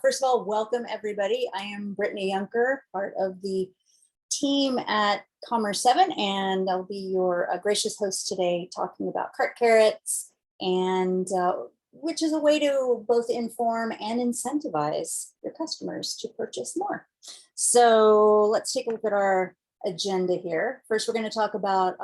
first of all, welcome everybody. I am Brittany Yunker, part of the team at Commerce7, and I'll be your gracious host today talking about cart carrots, and which is a way to both inform and incentivize your customers to purchase more. So let's take a look at our agenda here. First, we're going to talk about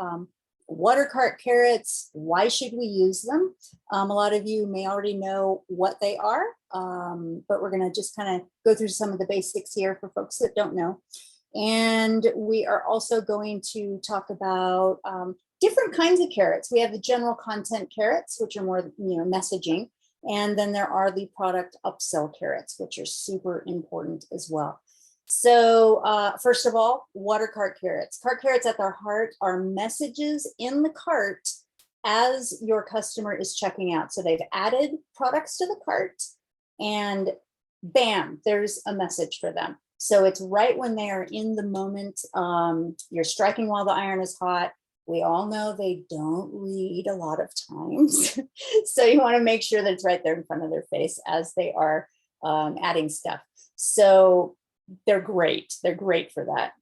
what are cart carrots? Why should we use them? A lot of you may already know what they are, but we're going to just kind of go through some of the basics here for folks that don't know. And we are also going to talk about different kinds of carrots. We have the general content carrots, which are more, messaging. And then there are the product upsell carrots, which are super important as well. So first of all, what are cart carrots? Cart carrots at their heart are messages in the cart as your customer is checking out. So they've added products to the cart and bam, there's a message for them. So it's right when they are in the moment. You're striking while the iron is hot. We all know they don't read a lot of times. So you want to make sure that it's right there in front of their face as they are adding stuff. So they're great. They're great for that.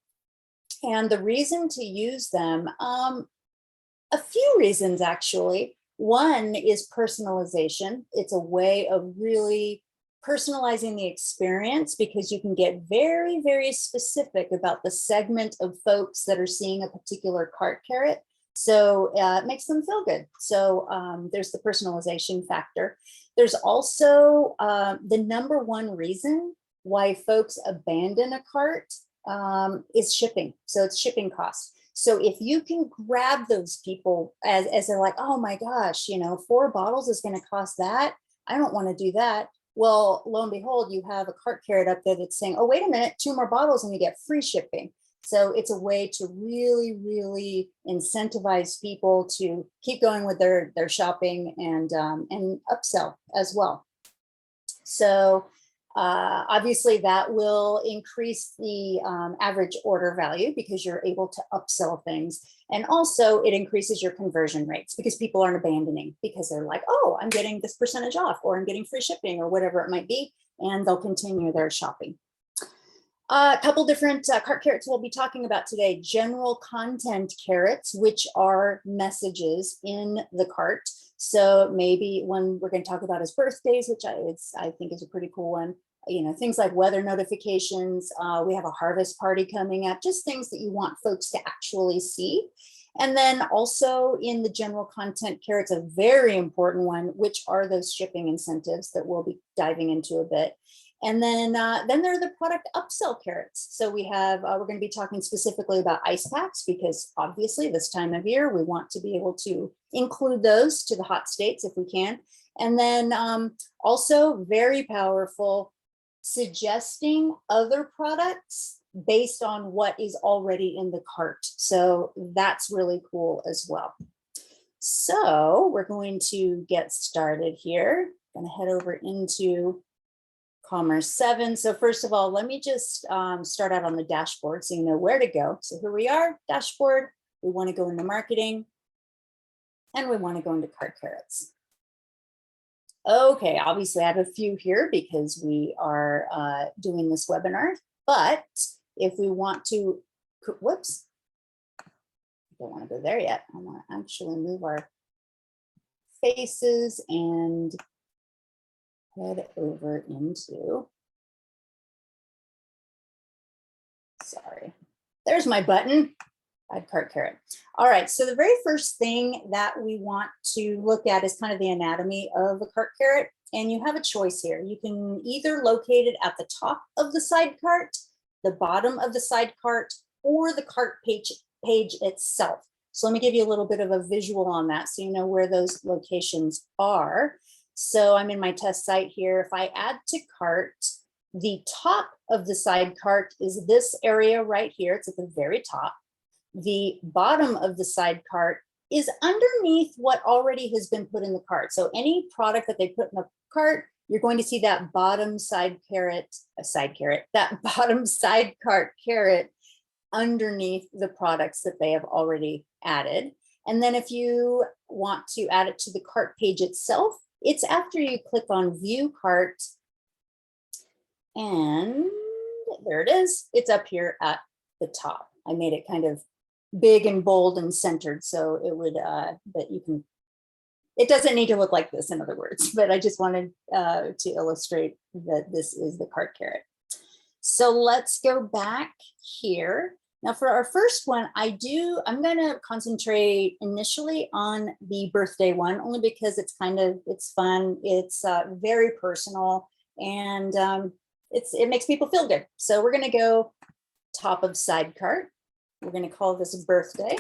And the reason to use them, a few reasons actually. One is personalization. It's a way of really personalizing the experience because you can get very, very specific about the segment of folks that are seeing a particular cart carrot. So it makes them feel good. So there's the personalization factor. There's also the number one reason why folks abandon a cart is shipping. So it's shipping costs. So if you can grab those people as they're like, oh my gosh, 4 bottles is going to cost that. I don't want to do that. Well, lo and behold, you have a cart carrot up there that's saying, oh, wait a minute, 2 more bottles and you get free shipping. So it's a way to really, really incentivize people to keep going with their shopping and upsell as well. So obviously that will increase the average order value because you're able to upsell things. And also it increases your conversion rates because people aren't abandoning because they're like, oh, I'm getting this percentage off or I'm getting free shipping or whatever it might be. And they'll continue their shopping. A couple different cart carrots we'll be talking about today. General content carrots, which are messages in the cart. So maybe one we're going to talk about is birthdays, which I think is a pretty cool one. Things like weather notifications. We have a harvest party coming up, just things that you want folks to actually see. And then also in the general content carrots, a very important one, which are those shipping incentives that we'll be diving into a bit. And then there are the product upsell carrots. So we have, we're going to be talking specifically about ice packs because obviously this time of year, we want to be able to include those to the hot states if we can. And then also very powerful, suggesting other products based on what is already in the cart. So that's really cool as well. So we're going to get started here. I'm going to head over into Commerce7. So first of all, let me just start out on the dashboard so you know where to go. So here we are, dashboard. We want to go into marketing and we want to go into cart carrots. Okay, obviously I have a few here because we are doing this webinar, but if we want to, whoops, I don't want to go there yet. I want to actually move our faces and head over into, sorry, there's my button, add cart carrot. All right, so the very first thing that we want to look at is kind of the anatomy of a cart carrot. And you have a choice here. You can either locate it at the top of the side cart, the bottom of the side cart, or the cart page itself. So let me give you a little bit of a visual on that so you know where those locations are. So I'm in my test site here. If I add to cart, the top of the side cart is this area right here. It's at the very top. The bottom of the side cart is underneath what already has been put in the cart. So any product that they put in the cart, you're going to see that bottom side carrot, that bottom side cart carrot underneath the products that they have already added. And then if you want to add it to the cart page itself, it's after you click on view cart And there it is. It's up here at the top. I made it kind of big and bold and centered so it would, that you can, it doesn't need to look like this, in other words, but I just wanted to illustrate that this is the cart carrot. So let's go back here. Now for our first one, I'm going to concentrate initially on the birthday one, only because it's fun. It's very personal, and it makes people feel good. So we're going to go top of side cart. We're going to call this birthday.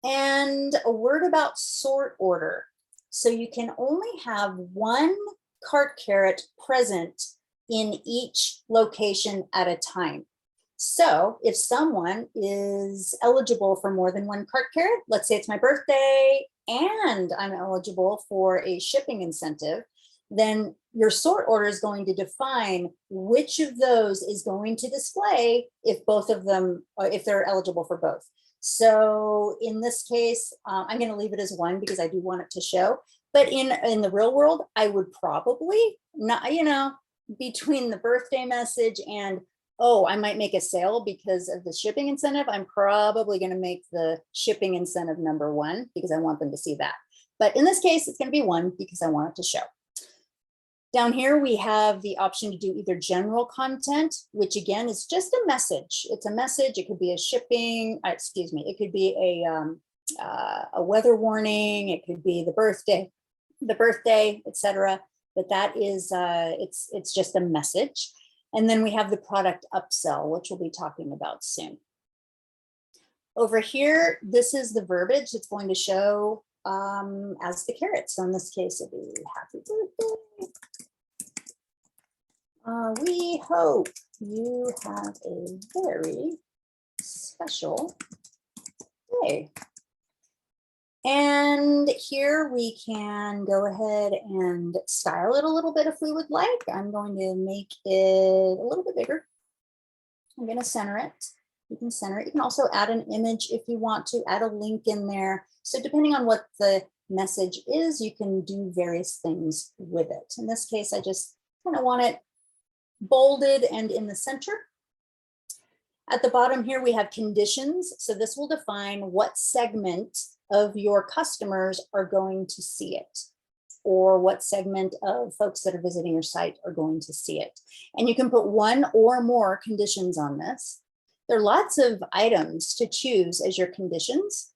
And a word about sort order. So you can only have one cart carrot present in each location at a time. So if someone is eligible for more than one cart carrot, let's say it's my birthday and I'm eligible for a shipping incentive, then your sort order is going to define which of those is going to display if both of them, if they're eligible for both. So in this case, I'm going to leave it as one because I do want it to show. But in the real world, I would probably not, between the birthday message and, oh, I might make a sale because of the shipping incentive, I'm probably going to make the shipping incentive number one because I want them to see that. But in this case, it's going to be one because I want it to show. Down here, we have the option to do either general content, which again is just a message. It's a message. It could be a shipping, it could be a weather warning. It could be the birthday, etc. But that is, it's just a message. And then we have the product upsell, which we'll be talking about soon. Over here, this is the verbiage that's going to show as the carrot. So in this case, it'll be happy birthday. We hope you have a very special day. And here we can go ahead and style it a little bit if we would like. I'm going to make it a little bit bigger. I'm going to center it. You can center it. You can also add an image if you want to, add a link in there. So depending on what the message is, you can do various things with it. In this case, I just kind of want it bolded and in the center. At the bottom here, we have conditions. So this will define what segment of your customers are going to see it, or what segment of folks that are visiting your site are going to see it. And you can put one or more conditions on this. There are lots of items to choose as your conditions,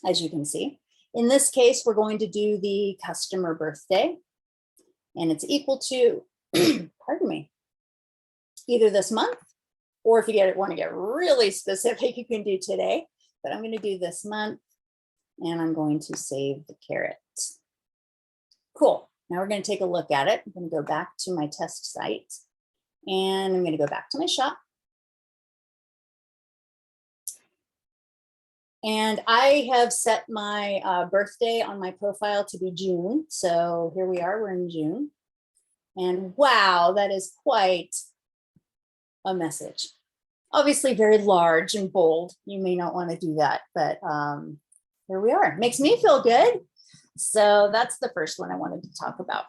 as you can see. In this case, we're going to do the customer birthday, and it's equal to, pardon me, either this month, or if you want to get really specific, you can do today, but I'm going to do this month, and I'm going to save the carrot. Cool. Now we're going to take a look at it. I'm going to go back to my test site, and I'm going to go back to my shop. And I have set my birthday on my profile to be June. So here we are, we're in June. And wow, that is quite a message. Obviously very large and bold. You may not want to do that, but here we are. Makes me feel good. So that's the first one I wanted to talk about.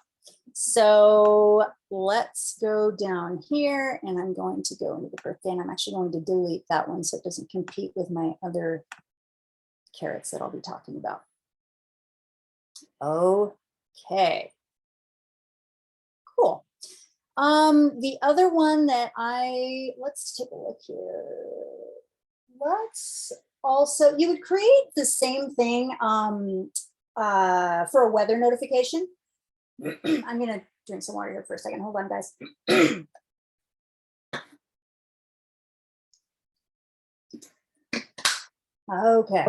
So let's go down here, and I'm going to go into the birthday, and I'm actually going to delete that one so it doesn't compete with my other carrots that I'll be talking about. Okay. Cool. The other one that let's take a look here. Let's also, you would create the same thing for a weather notification. I'm gonna drink some water here for a second. Hold on, guys. Okay.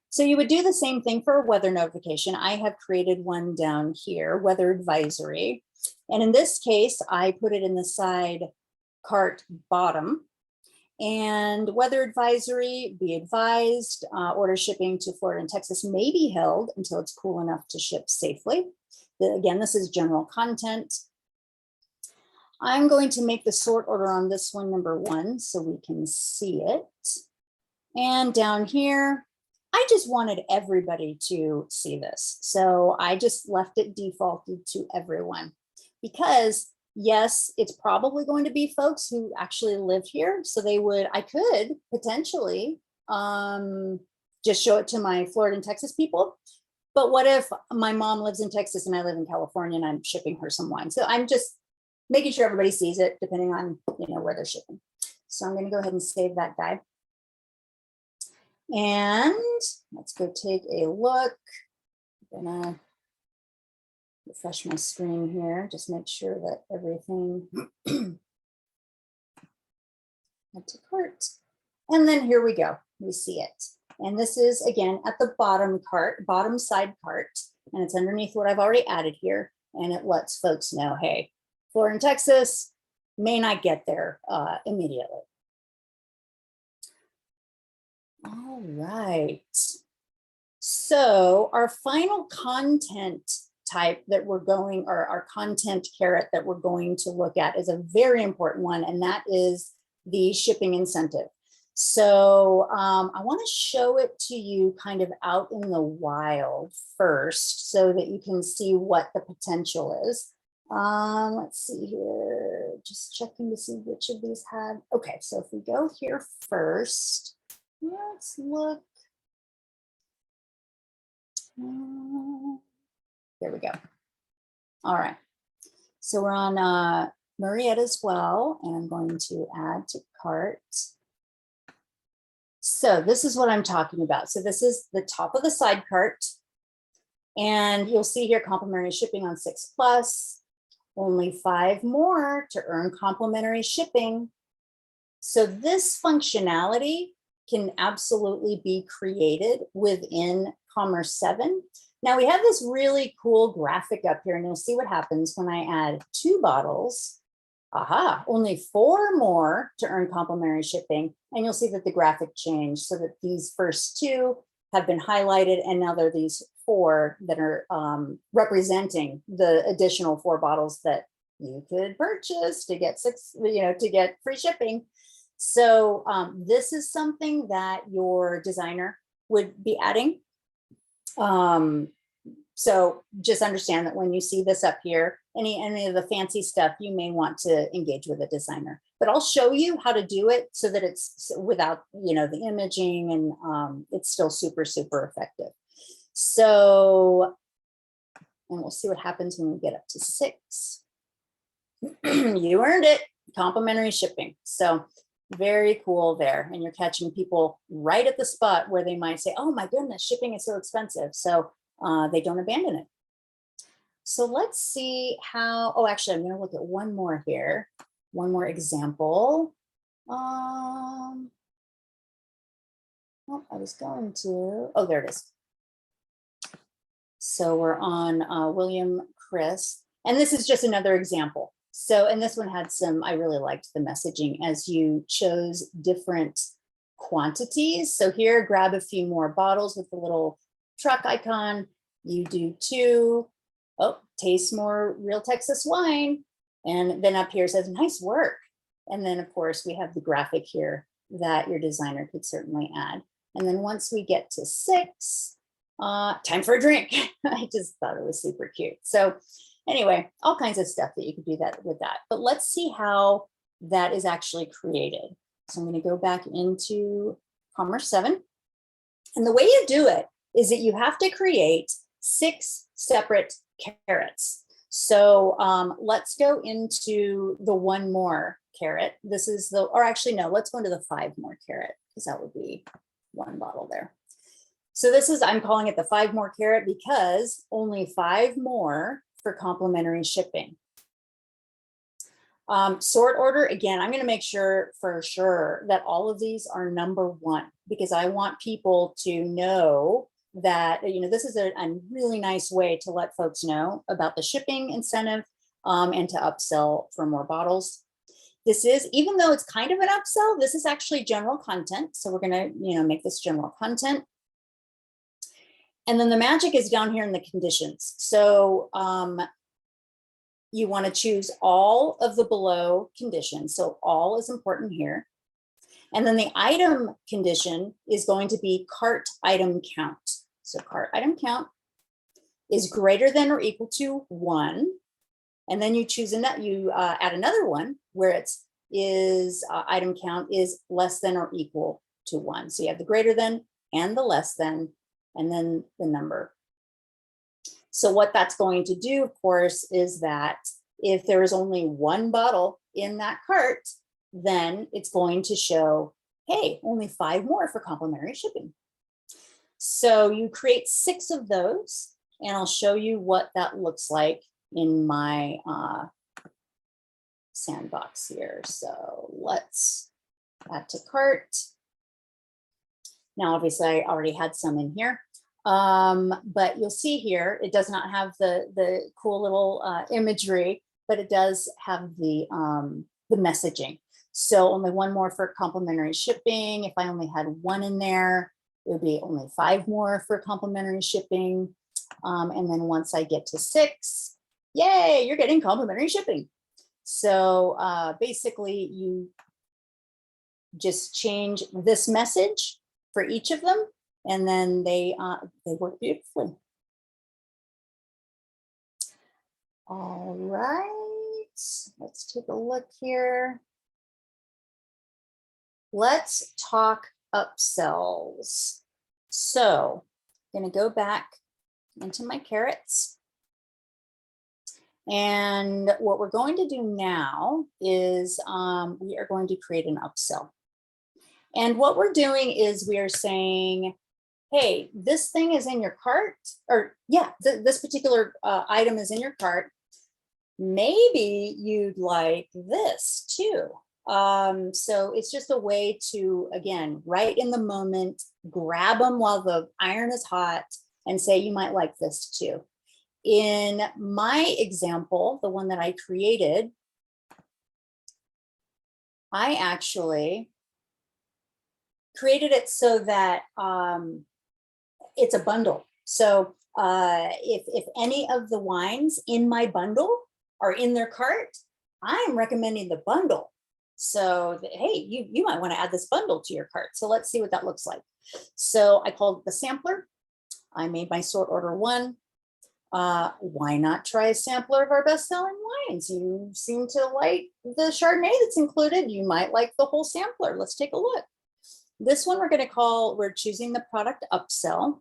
So you would do the same thing for a weather notification. I have created one down here, weather advisory. And in this case, I put it in the side cart bottom. And weather advisory, be advised, order shipping to Florida and Texas may be held until it's cool enough to ship safely. Again, this is general content. I'm going to make the sort order on this one number 1 so we can see it. And down here, I just wanted everybody to see this. So I just left it defaulted to everyone. because yes, it's probably going to be folks who actually live here. So I could potentially just show it to my Florida and Texas people. But what if my mom lives in Texas and I live in California and I'm shipping her some wine? So I'm just making sure everybody sees it depending on, where they're shipping. So I'm going to go ahead and save that guide. And let's go take a look. I'm gonna refresh my screen here, just make sure that everything add to cart. And then here we go, we see it. And this is again at the bottom side cart, and it's underneath what I've already added here. And it lets folks know, hey, Florida and Texas may not get there immediately. All right. So our final content type that we're going, or our content carrot that we're going to look at is a very important one, and that is the shipping incentive. So I want to show it to you kind of out in the wild first so that you can see what the potential is. Let's see here, just checking to see which of these had. Okay, so if we go here first, let's look. There we go. All right. So we're on Marietta as well, and I'm going to add to cart. So this is what I'm talking about. So this is the top of the side cart. And you'll see here complimentary shipping on 6+, only 5 more to earn complimentary shipping. So this functionality can absolutely be created within Commerce7. Now we have this really cool graphic up here, and you'll see what happens when I add 2 bottles. Aha, only 4 more to earn complimentary shipping. And you'll see that the graphic changed so that these first 2 have been highlighted, and now there are these 4 that are representing the additional 4 bottles that you could purchase to get to get free shipping. So this is something that your designer would be adding. So just understand that when you see this up here, any of the fancy stuff, you may want to engage with a designer. But I'll show you how to do it so that it's without the imaging, and it's still super, super effective. So, and we'll see what happens when we get up to 6. You earned it, complimentary shipping. So very cool there. And you're catching people right at the spot where they might say, oh my goodness, shipping is so expensive. So they don't abandon it. So let's see how, oh, actually, I'm going to look at one more here. One more example. Oh, I was going to, oh, there it is. So we're on William Chris, and this is just another example. So, and this one had some, I really liked the messaging as you chose different quantities. So here, grab a few more bottles with the little truck icon. You do 2. Oh, taste more real Texas wine. And then up here says, nice work. And then of course we have the graphic here that your designer could certainly add. And then once we get to 6, time for a drink. I just thought it was super cute. So anyway, all kinds of stuff that you could do that with that. But let's see how that is actually created. So I'm going to go back into Commerce7. And the way you do it is that you have to create 6 separate carrots. So let's go into the 1 more carrot. This is the, or actually, no, let's go into the 5 more carrot, because that would be 1 bottle there. So this is, I'm calling it the 5 more carrot because only 5 more for complimentary shipping. Sort order, again, I'm going to make sure for sure that all of these are number 1, because I want people to know that, this is a really nice way to let folks know about the shipping incentive and to upsell for more bottles. This is, even though it's kind of an upsell, this is actually general content. So we're going to, make this general content. And then the magic is down here in the conditions. So you want to choose all of the below conditions. So all is important here. And then the item condition is going to be cart item count. So cart item count is greater than or equal to 1. And then you choose add another one where it's item count is less than or equal to 1. So you have the greater than and the less than, and then the number. So what that's going to do, of course, is that if there is only one bottle in that cart, then it's going to show, hey, only 5 more for complimentary shipping. So you create 6 of those, and I'll show you what that looks like in my sandbox here. So let's add to cart. Now, obviously, I already had some in here, but you'll see here, it does not have the cool little imagery, but it does have the messaging. So only 1 more for complimentary shipping. If I only had 1 in there, it would be only 5 more for complimentary shipping. And then once I get to 6, yay, you're getting complimentary shipping. So basically you just change this message for each of them, and then they work beautifully. All right, let's take a look here. Let's talk upsells. So I'm going to go back into my carrots. And what we're going to do now is we are going to create an upsell. And what we're doing is we are saying, hey, this thing is in your cart, or yeah, this particular item is in your cart. Maybe you'd like this too. So it's just a way to, again, right in the moment, grab them while the iron is hot and say, you might like this too. In my example, the one that I created, I actually created it so that it's a bundle. So if any of the wines in my bundle are in their cart, I'm recommending the bundle. So hey, you might want to add this bundle to your cart. So let's see what that looks like. So I called it the sampler. I made my sort order 1. Why not try a sampler of our best-selling wines? You seem to like the Chardonnay that's included. You might like the whole sampler. Let's take a look. This one we're choosing the product upsell.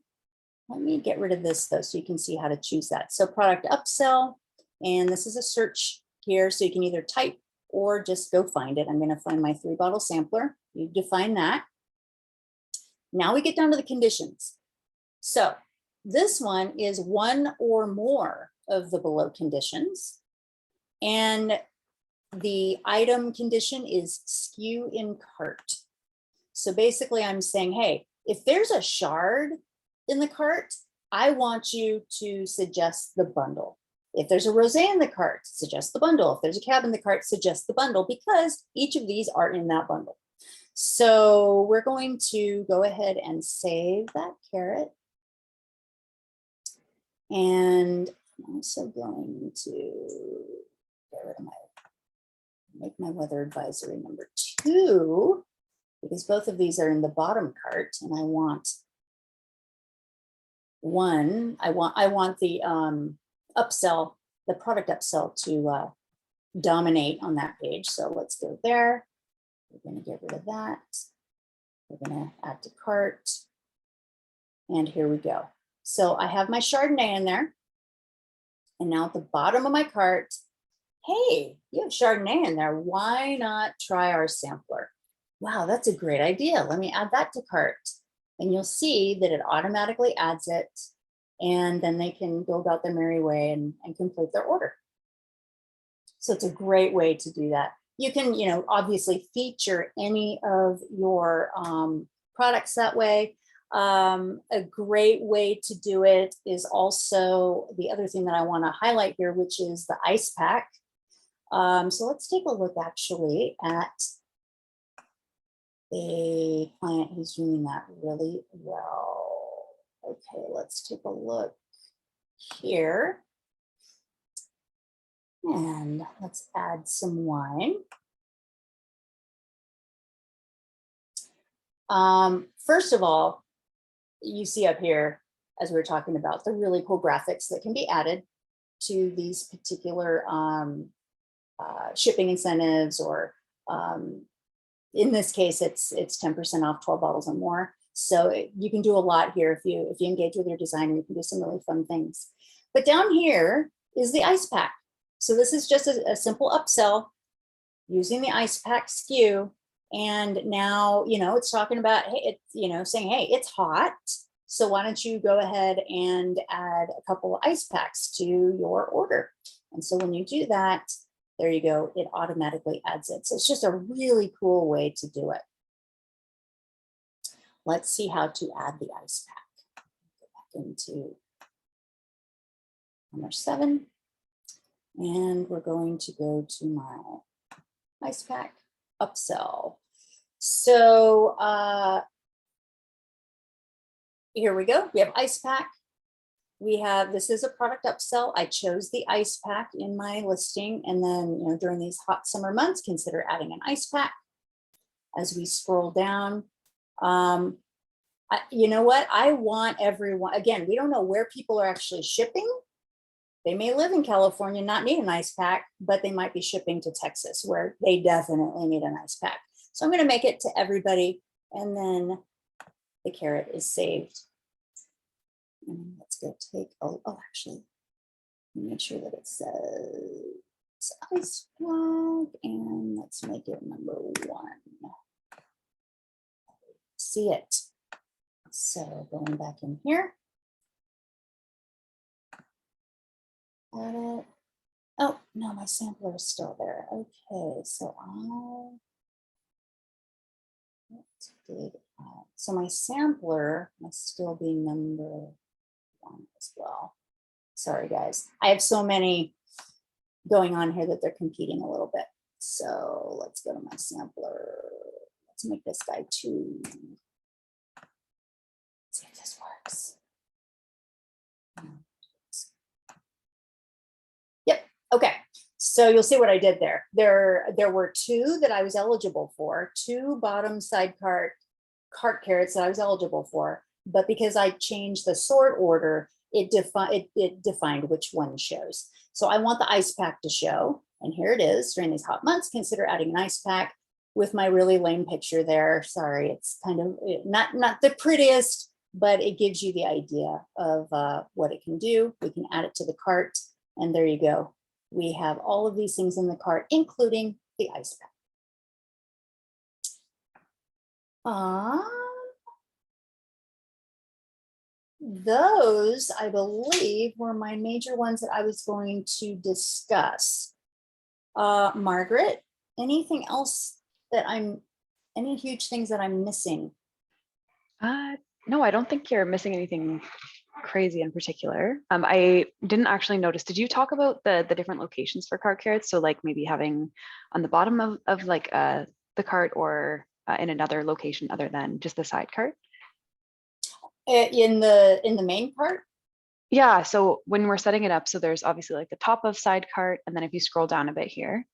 Let me get rid of this though, so you can see how to choose that. So product upsell, and this is a search here, so you can either type or just go find it. I'm going to find my 3-bottle sampler. You define that. Now we get down to the conditions. So this one is 1 or more of the below conditions. And the item condition is SKU in cart. So basically I'm saying, hey, if there's a Chard in the cart, I want you to suggest the bundle. If there's a Rosé in the cart, suggest the bundle. If there's a Cab in the cart, suggest the bundle, because each of these are in that bundle. So we're going to go ahead and save that carrot. And I'm also going to get rid of make my weather advisory number 2, because both of these are in the bottom cart, and I want the upsell, the product upsell to dominate on that page. So let's go there. We're going to get rid of that. We're going to add to cart. And here we go. So I have my Chardonnay in there. And now at the bottom of my cart, hey, you have Chardonnay in there. Why not try our sampler? Wow, that's a great idea. Let me add that to cart. And you'll see that it automatically adds it. And then they can go about their merry way and complete their order. So it's a great way to do that. You can, obviously feature any of your products that way. A great way to do it is also the other thing that I want to highlight here, which is the ice pack. So let's take a look actually at a client who's doing that really well. Okay, let's take a look here. And let's add some wine. First of all, you see up here, as we were talking about, the really cool graphics that can be added. to these particular shipping incentives, or in this case, it's 10% off 12 bottles or more. So you can do a lot here if you engage with your designer. You can do some really fun things. But down here is the ice pack. So this is just a simple upsell using the ice pack SKU. And now, it's talking about, hey, it's, saying, hey, it's hot. So why don't you go ahead and add a couple of ice packs to your order? And so when you do that, there you go, it automatically adds it. So it's just a really cool way to do it. Let's see how to add the ice pack. Go back into Commerce7, and we're going to go to my ice pack upsell. So here we go. We have ice pack. We have, this is a product upsell. I chose the ice pack in my listing. And then, during these hot summer months, consider adding an ice pack. As we scroll down, you know what? I want everyone, again, we don't know where people are actually shipping. They may live in California, not need an ice pack, but they might be shipping to Texas, where they definitely need an ice pack. So I'm going to make it to everybody, and then the carrot is saved. And let's go take, actually, make sure that it says ice pack, and let's make it number 1. See it. So going back in here. Add it. Oh, no, my sampler is still there. Okay, so so my sampler must still be number 1 as well. Sorry, guys. I have so many going on here that they're competing a little bit. So let's go to my sampler. Let's make this guy 2. Let's see if this works. Yep. Okay. So you'll see what I did there. There were 2 that I was eligible for, 2 bottom side cart carrots that I was eligible for, but because I changed the sort order, it defined which one shows. So I want the ice pack to show, and here it is. During these hot months, consider adding an ice pack, with my really lame picture there. Sorry, it's kind of not the prettiest, but it gives you the idea of what it can do. We can add it to the cart, and there you go. We have all of these things in the cart, including the ice pack. Those, I believe, were my major ones that I was going to discuss. Margaret, anything else that any huge things that I'm missing? No, I don't think you're missing anything crazy in particular. I didn't actually notice. Did you talk about the different locations for cart carrots? So like maybe having on the bottom of like the cart, or in another location other than just the side cart? In the main cart? Yeah, so when we're setting it up, so there's obviously like the top of side cart, and then if you scroll down a bit here,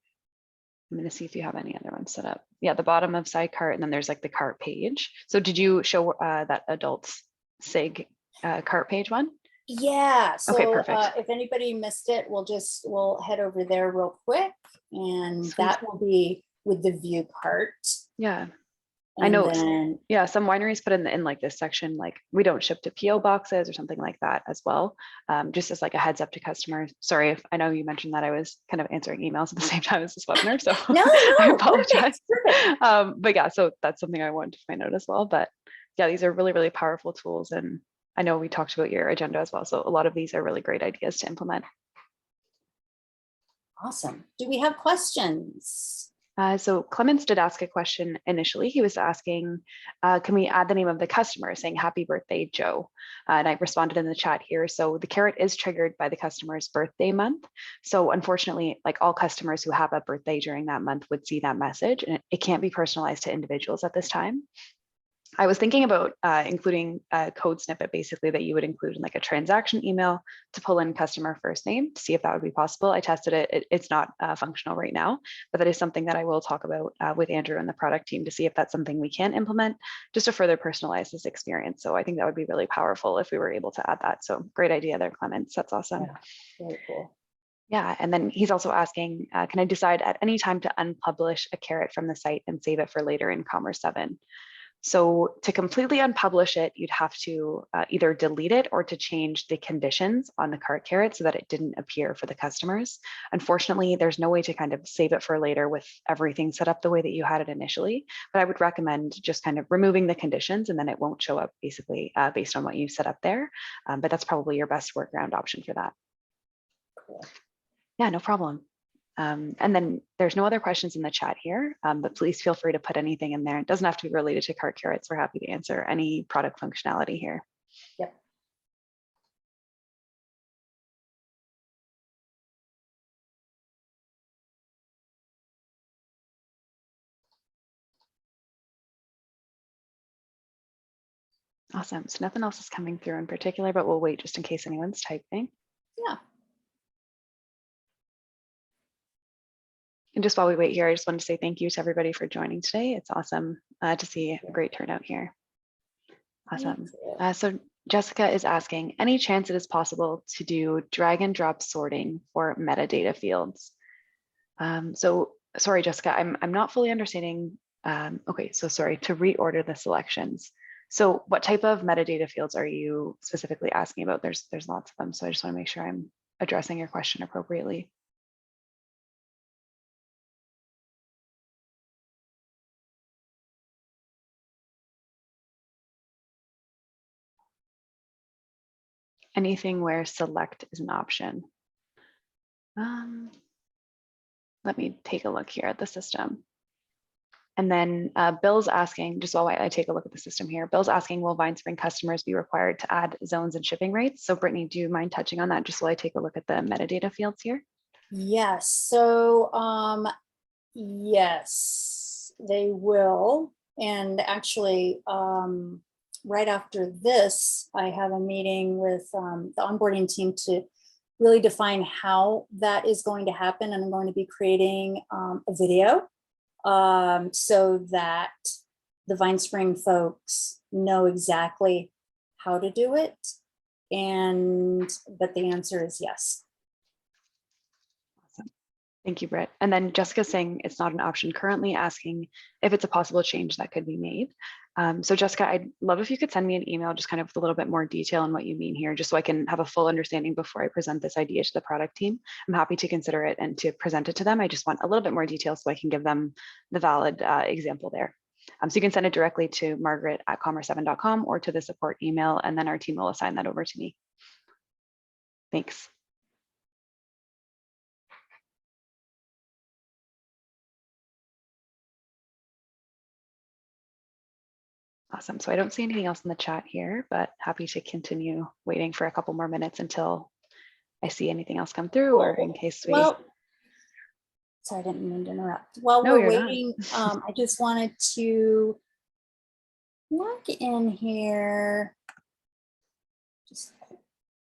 I'm going to see if you have any other ones set up. Yeah, the bottom of side cart, and then there's like the cart page. So did you show that adults SIG cart page one? Yeah, so okay, perfect. If anybody missed it, we'll head over there real quick, and Sweet. that will be with the view cart. Yeah. And I know. then, yeah, some wineries put in like this section, like we don't ship to PO boxes or something like that as well. Just as like a heads up to customers. Sorry if I know you mentioned that I was kind of answering emails at the same time as this webinar, so no, I apologize. perfect. But yeah, so that's something I wanted to find out as well. But yeah, these are really, really powerful tools, and I know we talked about your agenda as well. So a lot of these are really great ideas to implement. Awesome. Do we have questions? So Clemens did ask a question initially. He was asking, can we add the name of the customer, saying happy birthday, Joe? And I responded in the chat here. So the carrot is triggered by the customer's birthday month. So unfortunately, like all customers who have a birthday during that month would see that message, and it can't be personalized to individuals at this time. I was thinking about including a code snippet basically that you would include in like a transaction email to pull in customer first name to see if that would be possible. I tested it. It's not functional right now, but that is something that I will talk about with Andrew and the product team to see if that's something we can implement just to further personalize this experience. So I think that would be really powerful if we were able to add that. So great idea there, Clemens. That's awesome. Yeah, very cool. Yeah, and then he's also asking, can I decide at any time to unpublish a carrot from the site and save it for later in Commerce7? So to completely unpublish it, you'd have to either delete it or to change the conditions on the cart carrot so that it didn't appear for the customers. Unfortunately, there's no way to kind of save it for later with everything set up the way that you had it initially. But I would recommend just kind of removing the conditions and then it won't show up basically based on what you set up there. But that's probably your best workaround option for that. Cool. Yeah, no problem. And then there's no other questions in the chat here, but please feel free to put anything in there. It doesn't have to be related to cart carrots. We're happy to answer any product functionality here. Yep. Awesome. So nothing else is coming through in particular, but we'll wait just in case anyone's typing. Yeah. And just while we wait here, I just wanted to say thank you to everybody for joining today. It's awesome to see a great turnout here. Awesome. So Jessica is asking, any chance it is possible to do drag and drop sorting for metadata fields? So sorry, Jessica, I'm not fully understanding. Okay, so sorry, to reorder the selections. So what type of metadata fields are you specifically asking about? There's lots of them. So I just want to make sure I'm addressing your question appropriately. Anything where select is an option. Let me take a look here at the system. And then Bill's asking, just while I take a look at the system here, Bill's asking, will VineSpring customers be required to add zones and shipping rates? So Brittany, do you mind touching on that just while I take a look at the metadata fields here? Yes, so yes, they will. And actually, right after this, I have a meeting with the onboarding team to really define how that is going to happen. And I'm going to be creating a video so that the VineSpring folks know exactly how to do it. But the answer is yes. Awesome. Thank you, Britt. And then Jessica saying it's not an option currently, asking if it's a possible change that could be made. So Jessica, I'd love if you could send me an email just kind of with a little bit more detail on what you mean here, just so I can have a full understanding before I present this idea to the product team. I'm happy to consider it and to present it to them. I just want a little bit more detail so I can give them the valid example there. So you can send it directly to margaret@commerce7.com or to the support email, and then our team will assign that over to me. Thanks. Awesome. So I don't see anything else in the chat here, but happy to continue waiting for a couple more minutes until I see anything else come through, or in case we. Well, sorry, I didn't mean to interrupt. While No, we're you're waiting, I just wanted to log in here, just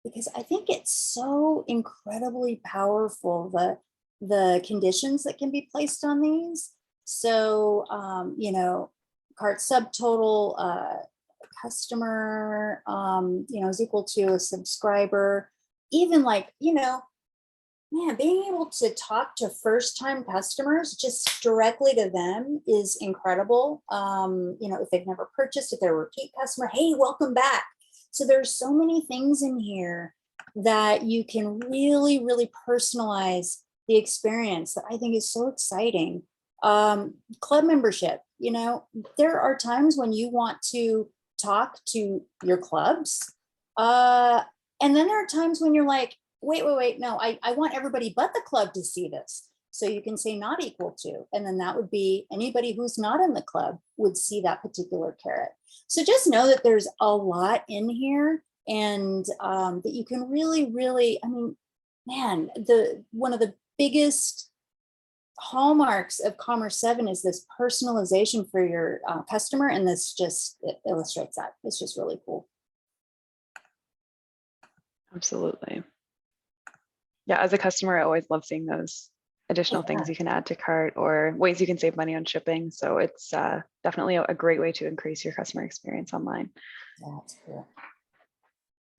because I think it's so incredibly powerful, the conditions that can be placed on these. So, you know, cart subtotal, customer, you know, is equal to a subscriber, even like, you know, man, being able to talk to first-time customers just directly to them is incredible. You know, if they've never purchased, if they're a repeat customer, hey, welcome back. So there's so many things in here that you can really, really personalize the experience that I think is so exciting. Club membership, you know, there are times when you want to talk to your clubs. And then there are times when you're like, wait, no, I want everybody but the club to see this. So you can say not equal to, and then that would be anybody who's not in the club would see that particular carrot. So just know that there's a lot in here, and that you can really, really, I mean, man, one of the biggest hallmarks of Commerce7 is this personalization for your customer, and this just it illustrates that. It's just really cool. Absolutely. Yeah, as a customer, I always love seeing those additional things you can add to cart or ways you can save money on shipping. So it's definitely a great way to increase your customer experience online. That's cool.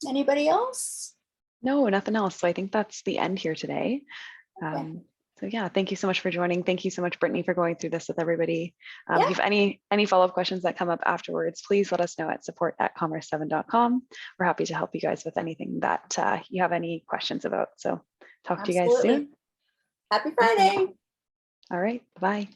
Anybody else? No, nothing else. So I think that's the end here today. Okay. So yeah, thank you so much for joining. Thank you so much, Brittany, for going through this with everybody. If Yeah. you have any follow-up questions that come up afterwards, please let us know at support@commerce7.com. We're happy to help you guys with anything that you have any questions about. So talk to you guys Absolutely. soon. Happy Friday. All right, bye.